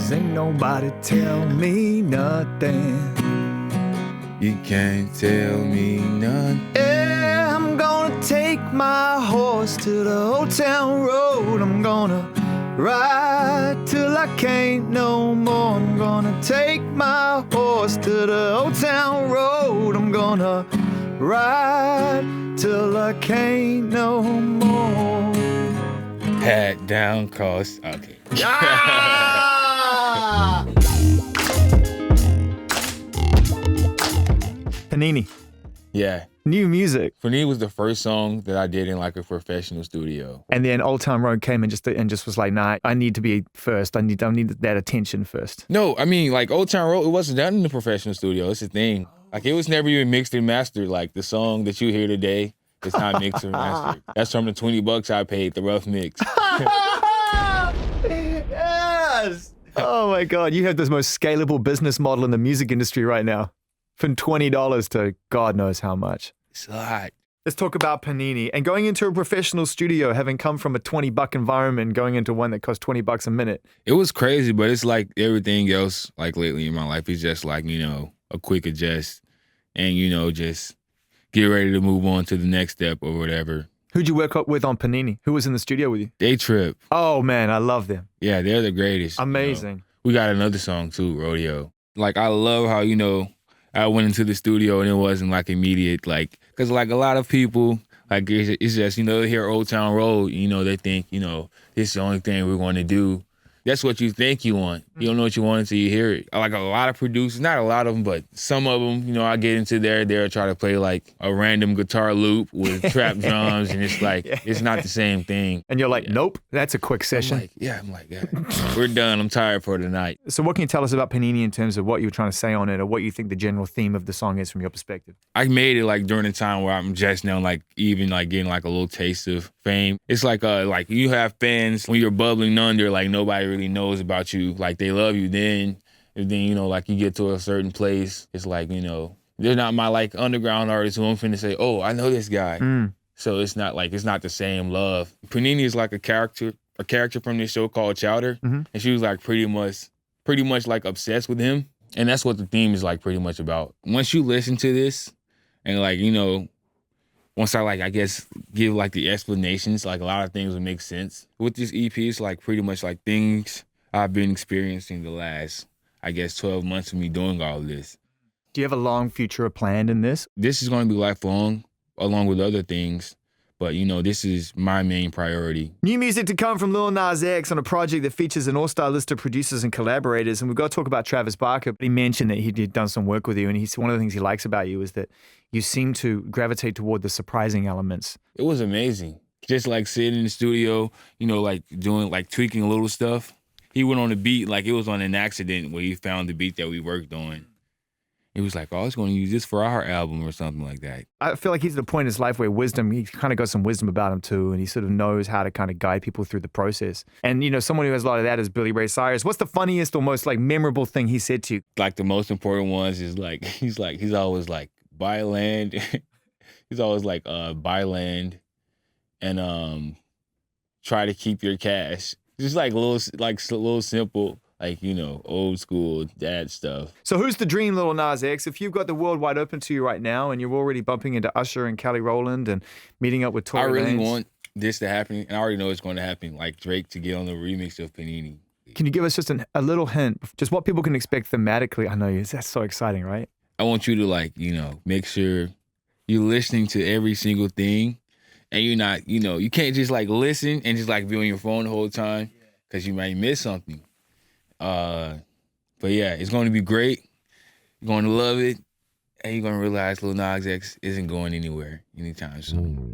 'cause ain't nobody tell me nothing. You can't tell me nothing. Yeah, I'm gonna take my horse to the old town road. I'm gonna ride till I can't no more. I'm gonna take my horse to the old town road. I'm gonna ride till I can't no more. Hat down, cross. Okay. Ah! Panini, Yeah. new music. Panini was the first song that I did in like a professional studio. And then Old Town Road came and just was like, nah, I need to be first. I need that attention first. No, I mean, like Old Town Road, it wasn't done in the professional studio. It's the thing. Like it was never even mixed and mastered. Like the song that you hear today, it's not mixed and mastered. That's from the $20 I paid, the rough mix. Yes! Oh my God, you have the most scalable business model in the music industry right now. From $20 to God knows how much. It's a lot. Let's talk about Panini. And going into a professional studio, having come from a $20 environment, going into one that costs $20 a minute. It was crazy, but it's like everything else, like lately in my life, it's just like, you know, a quick adjust and, you know, just get ready to move on to the next step or whatever. Who'd you work up with on Panini? Who was in the studio with you? Day Trip. Oh man, I love them. Yeah, they're the greatest. Amazing. You know. We got another song too, Rodeo. Like, I love how, you know, I went into the studio and it wasn't like immediate, like, because like a lot of people, like it's just, you know, they hear Old Town Road, you know, they think, you know, this is the only thing we're going to do. That's what you think you want. You don't know what you want until you hear it. Like a lot of producers, not a lot of them, but some of them, you know, I get into they'll try to play like a random guitar loop with trap drums, and it's like, it's not the same thing. And you're like, nope, that's a quick session. I'm like, we're done. I'm tired for tonight. So what can you tell us about Panini in terms of what you were trying to say on it, or what you think the general theme of the song is from your perspective? I made it like during the time where I'm just now like even like getting like a little taste of fame. It's like you have fans when you're bubbling under, like nobody really knows about you. Like they love you then. And then, you know, like you get to a certain place, it's like, you know, they're not my like underground artists who I'm finna say, oh, I know this guy. So it's not the same love. Panini is like a character from this show called Chowder. And she was like pretty much like obsessed with him. And that's what the theme is like pretty much about. Once you listen to this and like, you know, once I like, I guess, give like the explanations, like a lot of things will make sense. With this EP, it's like pretty much like things I've been experiencing the last, I guess, 12 months of me doing all of this. Do you have a long future planned in this? This is going to be lifelong, along with other things. But, you know, this is my main priority. New music to come from Lil Nas X on a project that features an all-star list of producers and collaborators. And we've got to talk about Travis Barker. He mentioned that he'd done some work with you. And one of the things he likes about you is that you seem to gravitate toward the surprising elements. It was amazing. Just like sitting in the studio, you know, like doing, like tweaking a little stuff. He went on the beat like it was on an accident where he found the beat that we worked on. He was like, oh, I was going to use this for our album or something like that. I feel like he's at a point in his life where he kind of got some wisdom about him too, and he sort of knows how to kind of guide people through the process. And, you know, someone who has a lot of that is Billy Ray Cyrus. What's the funniest or most like memorable thing he said to you? Like the most important ones is like, he's always like, buy land. He's always like, buy land and try to keep your cash. Just like little simple, like, you know, old school dad stuff. So who's the dream, Lil Nas X? If you've got the world wide open to you right now and you're already bumping into Usher and Kelly Rowland and meeting up with Tory I really Lanez, want this to happen, and I already know it's going to happen, like Drake to get on the remix of Panini. Can you give us just a little hint, just what people can expect thematically? I know that's so exciting, right? I want you to, like, you know, make sure you're listening to every single thing, and you're not, you know, you can't just like listen and just like be on your phone the whole time because you might miss something. But yeah, it's going to be great. You're going to love it, and you're going to realize Lil Nas X isn't going anywhere anytime soon.